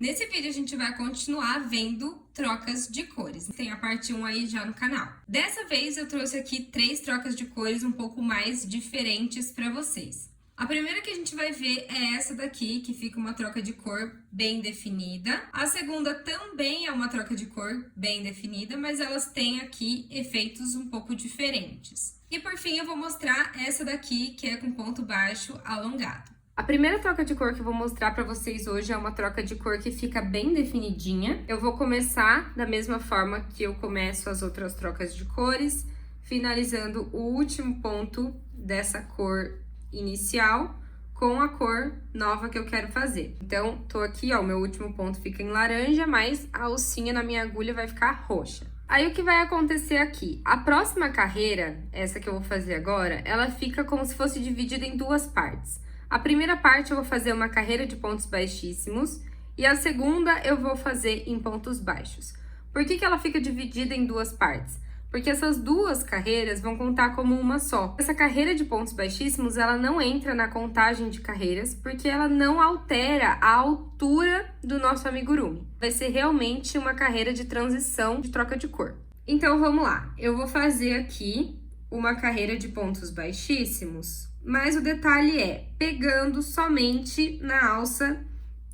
Nesse vídeo a gente vai continuar vendo trocas de cores. Tem a parte 1 aí já no canal. Dessa vez eu trouxe aqui 3 trocas de cores um pouco mais diferentes para vocês. A primeira que a gente vai ver é essa daqui, que fica uma troca de cor bem definida. A segunda também é uma troca de cor bem definida, mas elas têm aqui efeitos um pouco diferentes. E por fim eu vou mostrar essa daqui, que é com ponto baixo alongado. A primeira troca de cor que eu vou mostrar pra vocês hoje é uma troca de cor que fica bem definidinha. Eu vou começar da mesma forma que eu começo as outras trocas de cores, finalizando o último ponto dessa cor inicial com a cor nova que eu quero fazer. Então, tô aqui, ó, o meu último ponto fica em laranja, mas a alcinha na minha agulha vai ficar roxa. Aí, o que vai acontecer aqui? A próxima carreira, essa que eu vou fazer agora, ela fica como se fosse dividida em duas partes. A primeira parte eu vou fazer uma carreira de pontos baixíssimos e a segunda eu vou fazer em pontos baixos. Por que ela fica dividida em duas partes? Porque essas duas carreiras vão contar como uma só. Essa carreira de pontos baixíssimos, ela não entra na contagem de carreiras porque ela não altera a altura do nosso amigurumi. Vai ser realmente uma carreira de transição de troca de cor. Então, vamos lá. Eu vou fazer aqui uma carreira de pontos baixíssimos, mas o detalhe é pegando somente na alça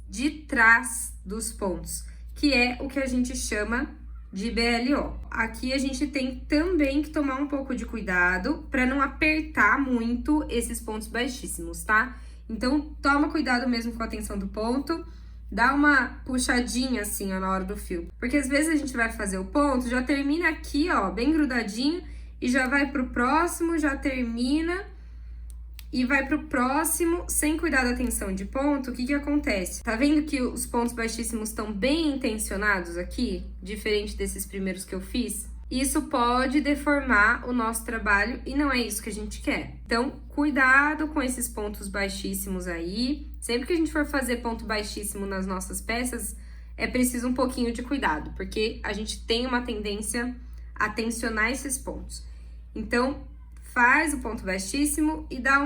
de trás dos pontos, que é o que a gente chama de BLO. Aqui a gente tem também que tomar um pouco de cuidado para não apertar muito esses pontos baixíssimos, tá? Então, toma cuidado mesmo com a tensão do ponto, dá uma puxadinha assim, ó, na hora do fio. Porque às vezes a gente vai fazer o ponto, já termina aqui, ó, bem grudadinho, e já vai pro próximo, já termina e vai pro próximo, sem cuidar da tensão de ponto. O que que acontece? Tá vendo que os pontos baixíssimos estão bem intencionados aqui, diferente desses primeiros que eu fiz? Isso pode deformar o nosso trabalho e não é isso que a gente quer. Então, cuidado com esses pontos baixíssimos aí. Sempre que a gente for fazer ponto baixíssimo nas nossas peças, é preciso um pouquinho de cuidado, porque a gente tem uma tendência a tensionar esses pontos. Então, faz o ponto baixíssimo e dá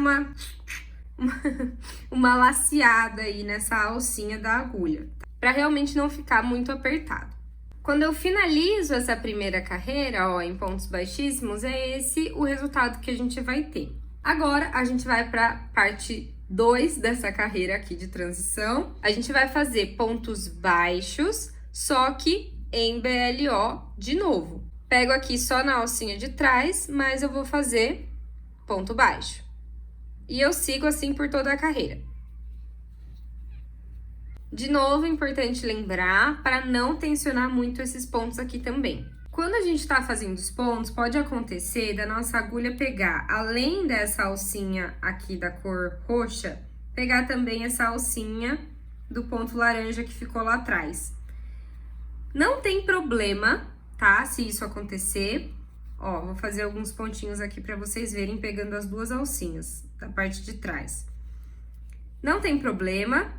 uma laceada aí nessa alcinha da agulha, para realmente não ficar muito apertado. Quando eu finalizo essa primeira carreira, ó, em pontos baixíssimos, é esse o resultado que a gente vai ter. Agora, a gente vai para a parte 2 dessa carreira aqui de transição. A gente vai fazer pontos baixos, só que em BLO de novo. Pego aqui só na alcinha de trás, mas eu vou fazer ponto baixo. E eu sigo assim por toda a carreira. De novo, é importante lembrar para não tensionar muito esses pontos aqui também. Quando a gente tá fazendo os pontos, pode acontecer da nossa agulha pegar, além dessa alcinha aqui da cor roxa, pegar também essa alcinha do ponto laranja que ficou lá atrás. Não tem problema, tá? Se isso acontecer, ó, vou fazer alguns pontinhos aqui pra vocês verem pegando as duas alcinhas da parte de trás. Não tem problema,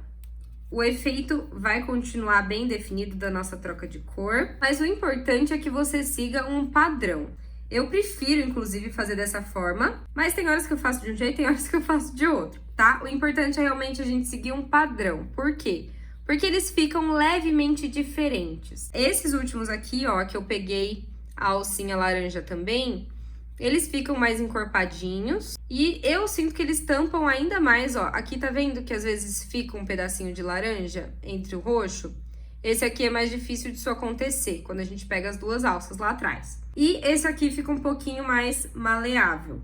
o efeito vai continuar bem definido da nossa troca de cor, mas o importante é que você siga um padrão. Eu prefiro, inclusive, fazer dessa forma, mas tem horas que eu faço de um jeito, tem horas que eu faço de outro, tá? O importante é realmente a gente seguir um padrão. Por quê? Porque eles ficam levemente diferentes. Esses últimos aqui, ó, que eu peguei a alcinha laranja também, eles ficam mais encorpadinhos e eu sinto que eles tampam ainda mais, ó. Aqui tá vendo que às vezes fica um pedacinho de laranja entre o roxo? Esse aqui é mais difícil disso acontecer, quando a gente pega as duas alças lá atrás. E esse aqui fica um pouquinho mais maleável.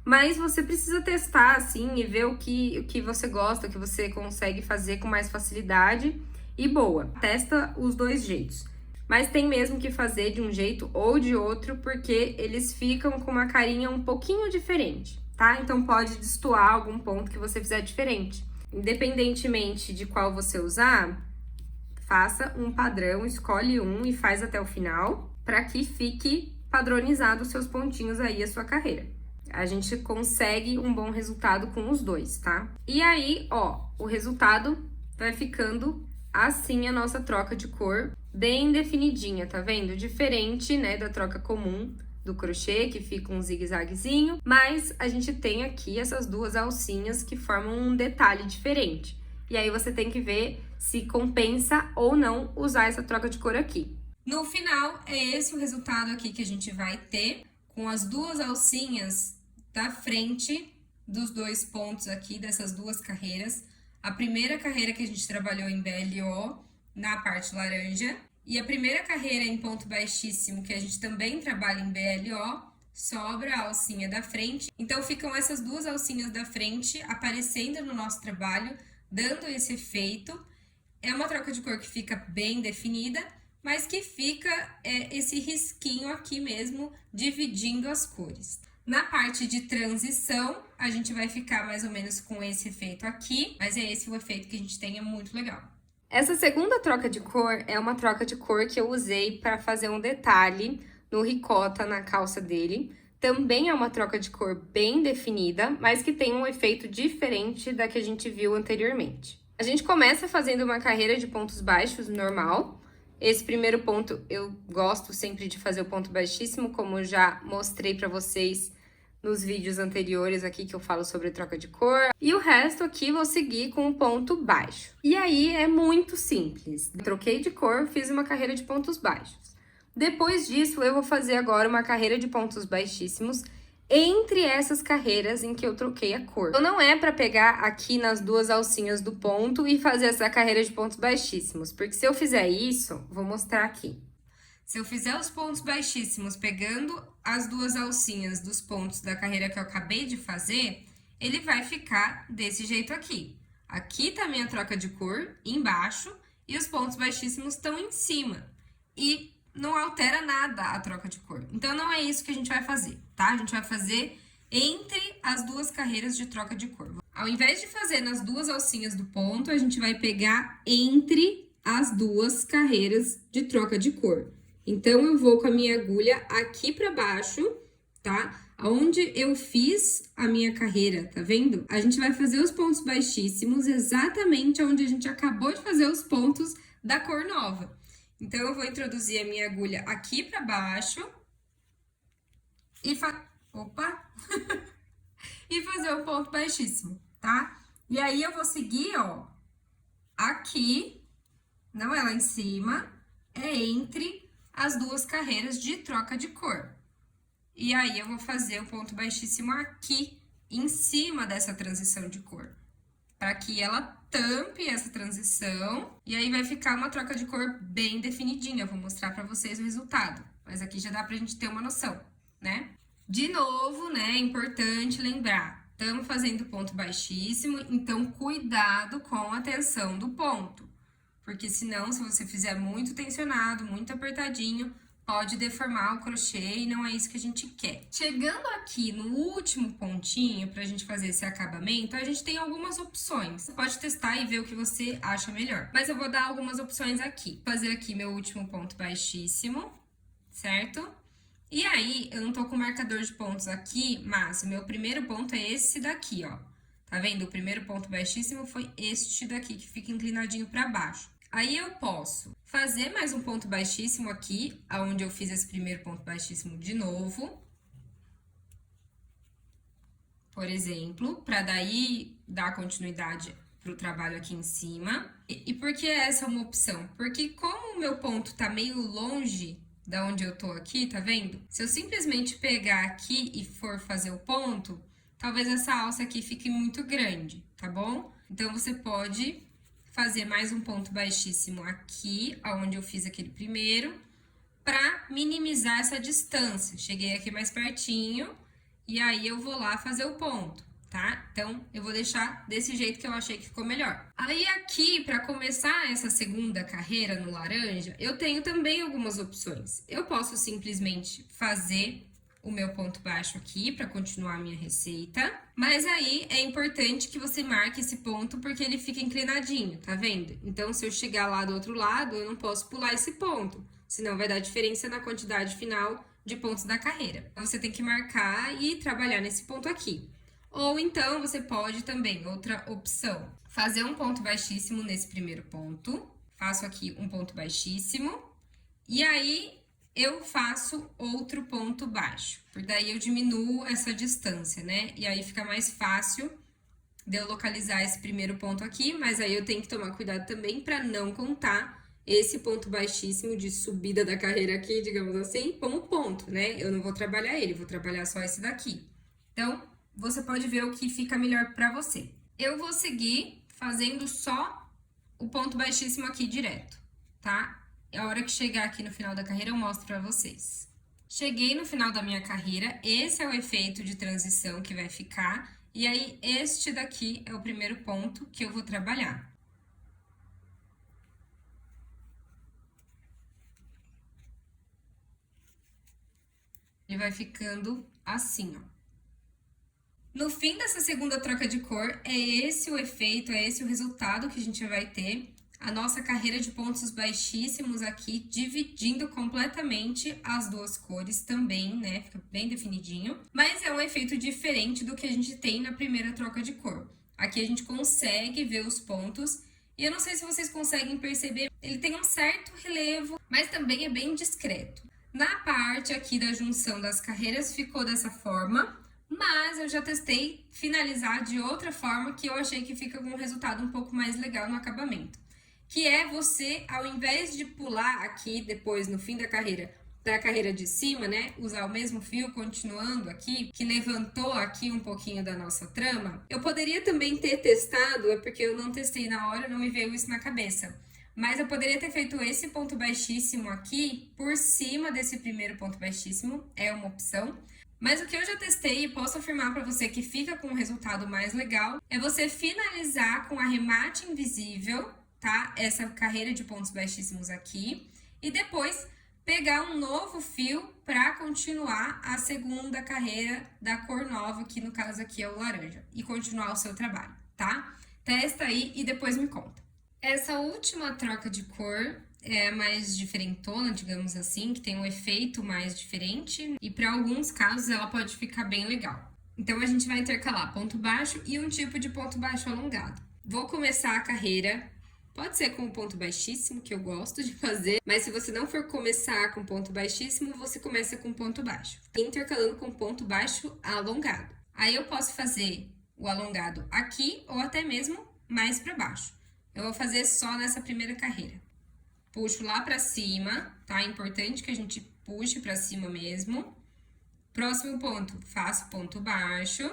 Mas você precisa testar, assim, e ver o que você gosta, o que você consegue fazer com mais facilidade e boa. Testa os dois jeitos. Mas tem mesmo que fazer de um jeito ou de outro, porque eles ficam com uma carinha um pouquinho diferente, tá? Então, pode destoar algum ponto que você fizer diferente. Independentemente de qual você usar, faça um padrão, escolhe um e faz até o final, para que fique padronizado os seus pontinhos aí, a sua carreira. A gente consegue um bom resultado com os dois, tá? E aí, ó, o resultado vai ficando assim a nossa troca de cor, bem definidinha, tá vendo? Diferente, né, da troca comum do crochê, que fica um zigue-zaguezinho, mas a gente tem aqui essas duas alcinhas que formam um detalhe diferente. E aí você tem que ver se compensa ou não usar essa troca de cor aqui. No final, é esse o resultado aqui que a gente vai ter, com as duas alcinhas da frente dos dois pontos aqui, dessas duas carreiras. A primeira carreira que a gente trabalhou em BLO, na parte laranja, e a primeira carreira em ponto baixíssimo, que a gente também trabalha em BLO, sobra a alcinha da frente. Então, ficam essas duas alcinhas da frente aparecendo no nosso trabalho, dando esse efeito. É uma troca de cor que fica bem definida, mas que fica esse risquinho aqui mesmo, dividindo as cores. Na parte de transição, a gente vai ficar mais ou menos com esse efeito aqui, mas é esse o efeito que a gente tem, é muito legal. Essa segunda troca de cor é uma troca de cor que eu usei para fazer um detalhe no ricota na calça dele. Também é uma troca de cor bem definida, mas que tem um efeito diferente da que a gente viu anteriormente. A gente começa fazendo uma carreira de pontos baixos normal. Esse primeiro ponto eu gosto sempre de fazer o ponto baixíssimo, como eu já mostrei para vocês nos vídeos anteriores aqui que eu falo sobre troca de cor. E o resto aqui vou seguir com o ponto baixo. E aí é muito simples. Troquei de cor, fiz uma carreira de pontos baixos. Depois disso, eu vou fazer agora uma carreira de pontos baixíssimos entre essas carreiras em que eu troquei a cor. Então, não é para pegar aqui nas duas alcinhas do ponto e fazer essa carreira de pontos baixíssimos, porque se eu fizer isso, vou mostrar aqui. Se eu fizer os pontos baixíssimos pegando as duas alcinhas dos pontos da carreira que eu acabei de fazer, ele vai ficar desse jeito aqui. Aqui tá a minha troca de cor embaixo e os pontos baixíssimos estão em cima. E não altera nada a troca de cor. Então, não é isso que a gente vai fazer, tá? A gente vai fazer entre as duas carreiras de troca de cor. Ao invés de fazer nas duas alcinhas do ponto, a gente vai pegar entre as duas carreiras de troca de cor. Então, eu vou com a minha agulha aqui pra baixo, tá? Onde eu fiz a minha carreira, tá vendo? A gente vai fazer os pontos baixíssimos exatamente onde a gente acabou de fazer os pontos da cor nova. Então, eu vou introduzir a minha agulha aqui pra baixo e e fazer o ponto baixíssimo, tá? E aí, eu vou seguir, ó, aqui, não é lá em cima, é entre as duas carreiras de troca de cor. E aí, eu vou fazer o ponto baixíssimo aqui, em cima dessa transição de cor, para que ela tampe essa transição, e aí vai ficar uma troca de cor bem definidinha. Eu vou mostrar para vocês o resultado, mas aqui já dá pra gente ter uma noção, né? De novo, né, é importante lembrar, estamos fazendo ponto baixíssimo, então cuidado com a tensão do ponto, porque senão, se você fizer muito tensionado, muito apertadinho, pode deformar o crochê e não é isso que a gente quer. Chegando aqui no último pontinho, pra gente fazer esse acabamento, a gente tem algumas opções. Você pode testar e ver o que você acha melhor. Mas eu vou dar algumas opções aqui. Vou fazer aqui meu último ponto baixíssimo, certo? E aí, eu não tô com marcador de pontos aqui, mas o meu primeiro ponto é esse daqui, ó. Tá vendo? O primeiro ponto baixíssimo foi este daqui, que fica inclinadinho pra baixo. Aí, eu posso fazer mais um ponto baixíssimo aqui, aonde eu fiz esse primeiro ponto baixíssimo de novo. Por exemplo, para daí dar continuidade pro trabalho aqui em cima. E por que essa é uma opção? Porque como o meu ponto tá meio longe da onde eu tô aqui, tá vendo? Se eu simplesmente pegar aqui e for fazer o ponto, talvez essa alça aqui fique muito grande, tá bom? Então, você pode fazer mais um ponto baixíssimo aqui, onde eu fiz aquele primeiro, para minimizar essa distância. Cheguei aqui mais pertinho, e aí eu vou lá fazer o ponto, tá? Então, eu vou deixar desse jeito que eu achei que ficou melhor. Aí, aqui, para começar essa segunda carreira no laranja, eu tenho também algumas opções. Eu posso simplesmente fazer o meu ponto baixo aqui para continuar a minha receita, mas aí é importante que você marque esse ponto porque ele fica inclinadinho, tá vendo? Então, se eu chegar lá do outro lado, eu não posso pular esse ponto, senão vai dar diferença na quantidade final de pontos da carreira. Então, você tem que marcar e trabalhar nesse ponto aqui. Ou então, você pode também, outra opção, fazer um ponto baixíssimo nesse primeiro ponto, faço aqui um ponto baixíssimo, e aí eu faço outro ponto baixo, porque daí eu diminuo essa distância, né? E aí fica mais fácil de eu localizar esse primeiro ponto aqui, mas aí eu tenho que tomar cuidado também para não contar esse ponto baixíssimo de subida da carreira aqui, digamos assim, como ponto, né? Eu não vou trabalhar ele, vou trabalhar só esse daqui. Então, você pode ver o que fica melhor para você. Eu vou seguir fazendo só o ponto baixíssimo aqui direto, tá? A hora que chegar aqui no final da carreira, eu mostro para vocês. Cheguei no final da minha carreira, esse é o efeito de transição que vai ficar, e aí este daqui é o primeiro ponto que eu vou trabalhar. Ele vai ficando assim, ó. No fim dessa segunda troca de cor, é esse o efeito, é esse o resultado que a gente vai ter. A nossa carreira de pontos baixíssimos aqui, dividindo completamente as duas cores também, né? Fica bem definidinho. Mas é um efeito diferente do que a gente tem na primeira troca de cor. Aqui a gente consegue ver os pontos. E eu não sei se vocês conseguem perceber, ele tem um certo relevo, mas também é bem discreto. Na parte aqui da junção das carreiras ficou dessa forma, mas eu já testei finalizar de outra forma que eu achei que fica com um resultado um pouco mais legal no acabamento. Que é você, ao invés de pular aqui depois no fim da carreira de cima, né, usar o mesmo fio continuando aqui, que levantou aqui um pouquinho da nossa trama, eu poderia também ter testado, é porque eu não testei na hora, não me veio isso na cabeça. Mas eu poderia ter feito esse ponto baixíssimo aqui por cima desse primeiro ponto baixíssimo, é uma opção. Mas o que eu já testei e posso afirmar para você que fica com um resultado mais legal é você finalizar com arremate invisível, tá? Essa carreira de pontos baixíssimos aqui e depois pegar um novo fio para continuar a segunda carreira da cor nova, que no caso aqui é o laranja, e continuar o seu trabalho, tá? Testa aí e depois me conta. Essa última troca de cor é mais diferentona, digamos assim, que tem um efeito mais diferente e para alguns casos ela pode ficar bem legal. Então a gente vai intercalar ponto baixo e um tipo de ponto baixo alongado. Vou começar a carreira, pode ser com o ponto baixíssimo, que eu gosto de fazer, mas se você não for começar com ponto baixíssimo, você começa com ponto baixo, intercalando com ponto baixo alongado. Aí eu posso fazer o alongado aqui ou até mesmo mais para baixo. Eu vou fazer só nessa primeira carreira. Puxo lá pra cima, tá? É importante que a gente puxe pra cima mesmo. Próximo ponto, faço ponto baixo.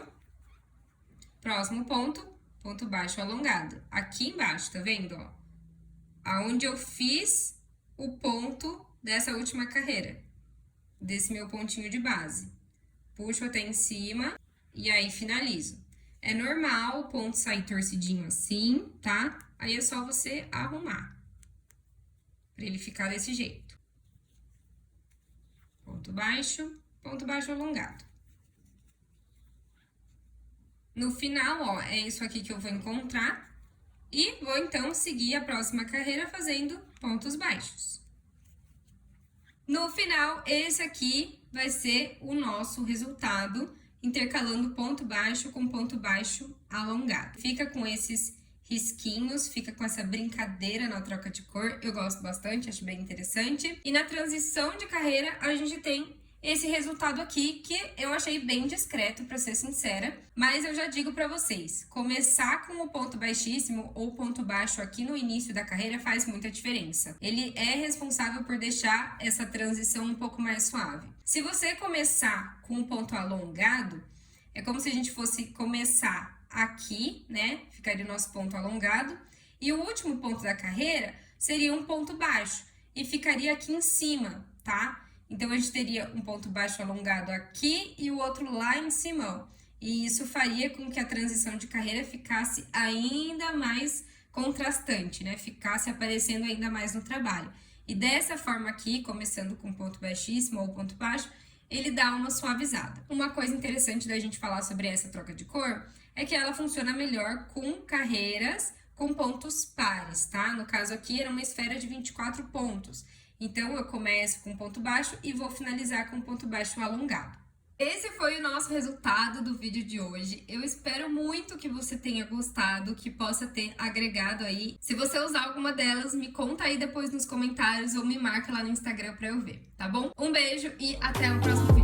Próximo ponto, ponto baixo alongado. Aqui embaixo, tá vendo, ó? Aonde eu fiz o ponto dessa última carreira. Desse meu pontinho de base. Puxo até em cima e aí finalizo. É normal o ponto sair torcidinho assim, tá? Aí é só você arrumar, para ele ficar desse jeito. Ponto baixo alongado. No final, ó, é isso aqui que eu vou encontrar e vou então seguir a próxima carreira fazendo pontos baixos. No final, esse aqui vai ser o nosso resultado, intercalando ponto baixo com ponto baixo alongado. Fica com esses risquinhos, fica com essa brincadeira na troca de cor, eu gosto bastante, acho bem interessante. E na transição de carreira, a gente tem esse resultado aqui, que eu achei bem discreto, para ser sincera, mas eu já digo para vocês, começar com o ponto baixíssimo ou ponto baixo aqui no início da carreira faz muita diferença. Ele é responsável por deixar essa transição um pouco mais suave. Se você começar com um ponto alongado, é como se a gente fosse começar aqui, né? Ficaria o nosso ponto alongado. E o último ponto da carreira seria um ponto baixo. E ficaria aqui em cima, tá? Então, a gente teria um ponto baixo alongado aqui e o outro lá em cima, ó. E isso faria com que a transição de carreira ficasse ainda mais contrastante, né? Ficasse aparecendo ainda mais no trabalho. E dessa forma aqui, começando com ponto baixíssimo ou ponto baixo, ele dá uma suavizada. Uma coisa interessante da gente falar sobre essa troca de cor é que ela funciona melhor com carreiras com pontos pares, tá? No caso aqui, era uma esfera de 24 pontos. Então, eu começo com ponto baixo e vou finalizar com ponto baixo alongado. Esse foi o nosso resultado do vídeo de hoje. Eu espero muito que você tenha gostado, que possa ter agregado aí. Se você usar alguma delas, me conta aí depois nos comentários ou me marca lá no Instagram pra eu ver, tá bom? Um beijo e até o próximo vídeo.